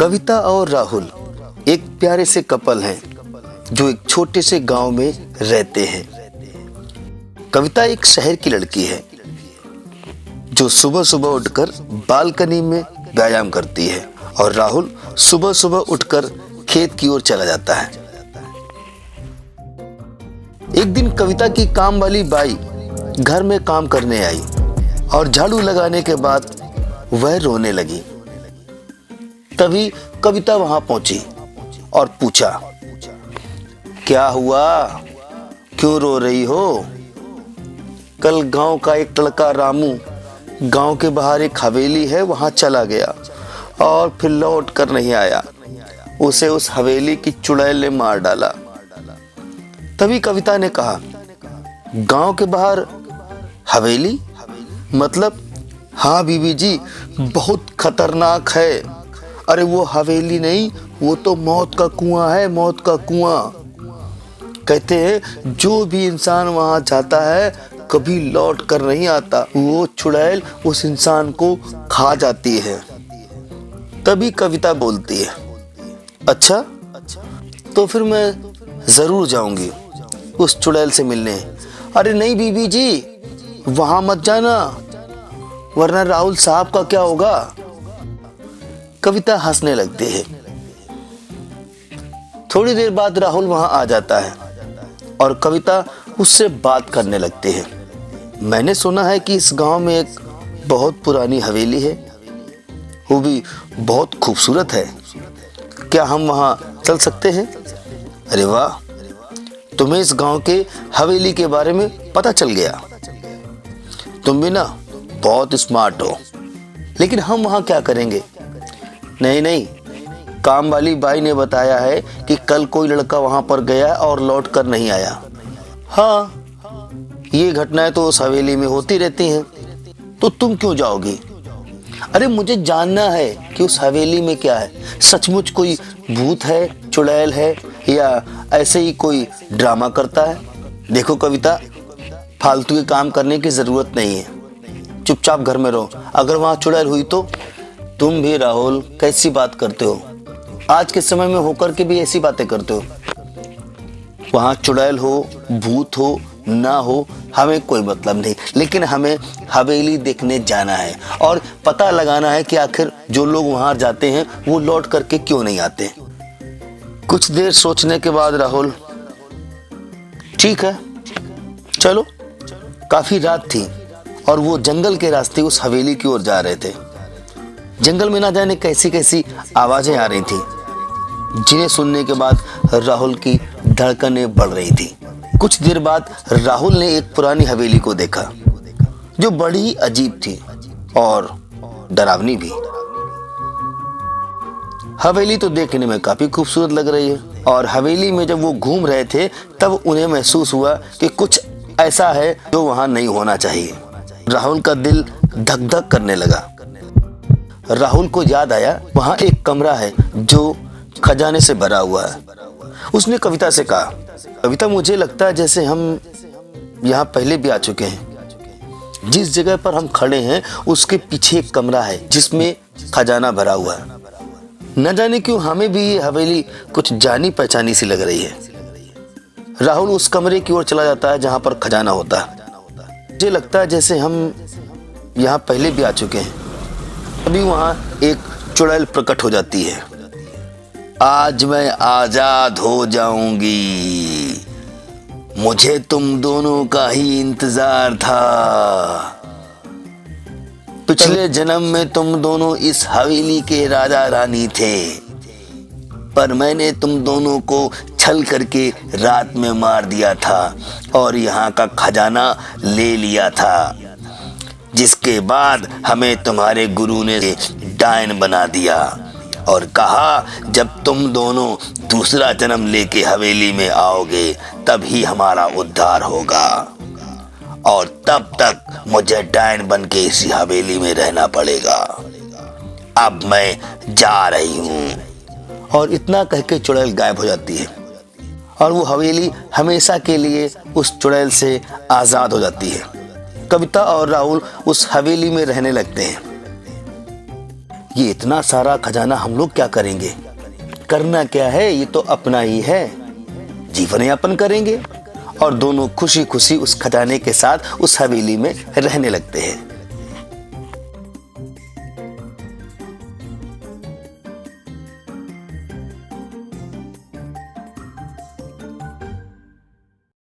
कविता और राहुल एक प्यारे से कपल हैं जो एक छोटे से गांव में रहते हैं। कविता एक शहर की लड़की है जो सुबह सुबह उठकर बालकनी में व्यायाम करती है और राहुल सुबह सुबह उठकर खेत की ओर चला जाता है। एक दिन कविता की काम वाली बाई घर में काम करने आई और झाड़ू लगाने के बाद वह रोने लगी। तभी कविता वहां पहुंची और पूछा, क्या हुआ, क्यों रो रही हो? कल गांव का एक लड़का रामू गांव के बाहर एक हवेली है वहां चला गया और फिर लौट कर नहीं आया। उसे उस हवेली की चुड़ैल ने मार डाला। तभी कविता ने कहा, गांव के बाहर हवेली? मतलब? हाँ बीबी जी, बहुत खतरनाक है। अरे वो हवेली नहीं, वो तो मौत का कुआं है, मौत का कुआं। कहते हैं जो भी इंसान वहां जाता है कभी लौट कर नहीं आता। वो चुड़ैल उस इंसान को खा जाती है। तभी कविता बोलती है, अच्छा तो फिर मैं जरूर जाऊंगी उस चुड़ैल से मिलने। अरे नहीं बीबी जी, वहां मत जाना, वरना राहुल साहब का क्या होगा? कविता हंसने लगती है। थोड़ी देर बाद राहुल वहां आ जाता है और कविता उससे बात करने लगती है। मैंने सुना है कि इस गांव में एक बहुत पुरानी हवेली है, वो भी बहुत खूबसूरत है। क्या हम वहां चल सकते हैं? अरे वाह, तुम्हें इस गांव के हवेली के बारे में पता चल गया। तुम भी ना बहुत स्मार्ट हो। लेकिन हम वहां क्या करेंगे? नहीं, काम वाली बाई ने बताया है कि कल कोई लड़का वहां पर गया और लौट कर नहीं आया। हाँ, ये घटनाएं तो उस हवेली में होती रहती हैं। तो तुम क्यों जाओगी? अरे मुझे जानना है कि उस हवेली में क्या है। सचमुच कोई भूत है, चुड़ैल है, या ऐसे ही कोई ड्रामा करता है? देखो कविता, फालतू के काम करने की जरूरत नहीं है। चुपचाप घर में रहो। अगर वहां चुड़ैल हुई तो? तुम भी राहुल कैसी बात करते हो? आज के समय में होकर के भी ऐसी बातें करते हो। वहां चुड़ैल हो, भूत हो, ना हो, हमें कोई मतलब नहीं, लेकिन हमें हवेली देखने जाना है और पता लगाना है कि आखिर जो लोग वहां जाते हैं वो लौट करके क्यों नहीं आते। कुछ देर सोचने के बाद राहुल, ठीक है चलो। काफी रात थी और वो जंगल के रास्ते उस हवेली की ओर जा रहे थे। जंगल में ना जाने कैसी कैसी आवाजें आ रही थी, जिन्हें सुनने के बाद राहुल की धड़कनें बढ़ रही थी। कुछ देर बाद राहुल ने एक पुरानी हवेली को देखा जो बड़ी अजीब थी और डरावनी भी। हवेली तो देखने में काफी खूबसूरत लग रही है और हवेली में जब वो घूम रहे थे तब उन्हें महसूस हुआ कि कुछ ऐसा है जो वहां नहीं होना चाहिए। राहुल का दिल धक धक करने लगा। राहुल को याद आया वहां एक कमरा है जो खजाने से भरा हुआ है। उसने कविता से कहा, कविता मुझे लगता है जैसे हम यहाँ पहले भी आ चुके हैं। जिस जगह पर हम खड़े हैं उसके पीछे एक कमरा है जिसमें खजाना भरा हुआ है। न जाने क्यों हमें भी ये हवेली कुछ जानी पहचानी सी लग रही है। राहुल उस कमरे की ओर चला जाता है जहां पर खजाना होता है। मुझे लगता है जैसे हम यहाँ पहले भी आ चुके हैं। अभी वहां एक चुड़ैल प्रकट हो जाती है। आज मैं आजाद हो जाऊंगी, मुझे तुम दोनों का ही इंतजार था। पिछले जन्म में तुम दोनों इस हवेली के राजा रानी थे, पर मैंने तुम दोनों को छल करके रात में मार दिया था और यहाँ का खजाना ले लिया था, जिसके बाद हमें तुम्हारे गुरु ने डायन बना दिया और कहा जब तुम दोनों दूसरा जन्म लेके हवेली में आओगे तभी हमारा उद्धार होगा और तब तक मुझे डायन बन के इसी हवेली में रहना पड़ेगा। अब मैं जा रही हूँ। और इतना कह के चुड़ैल गायब हो जाती है और वो हवेली हमेशा के लिए उस चुड़ैल से आजाद हो जाती है। कविता और राहुल उस हवेली में रहने लगते हैं। ये इतना सारा खजाना हम लोग क्या करेंगे, करना क्या है, ये तो अपना ही है, जीवन यापन करेंगे। और दोनों खुशी खुशी उस खजाने के साथ उस हवेली में रहने लगते हैं।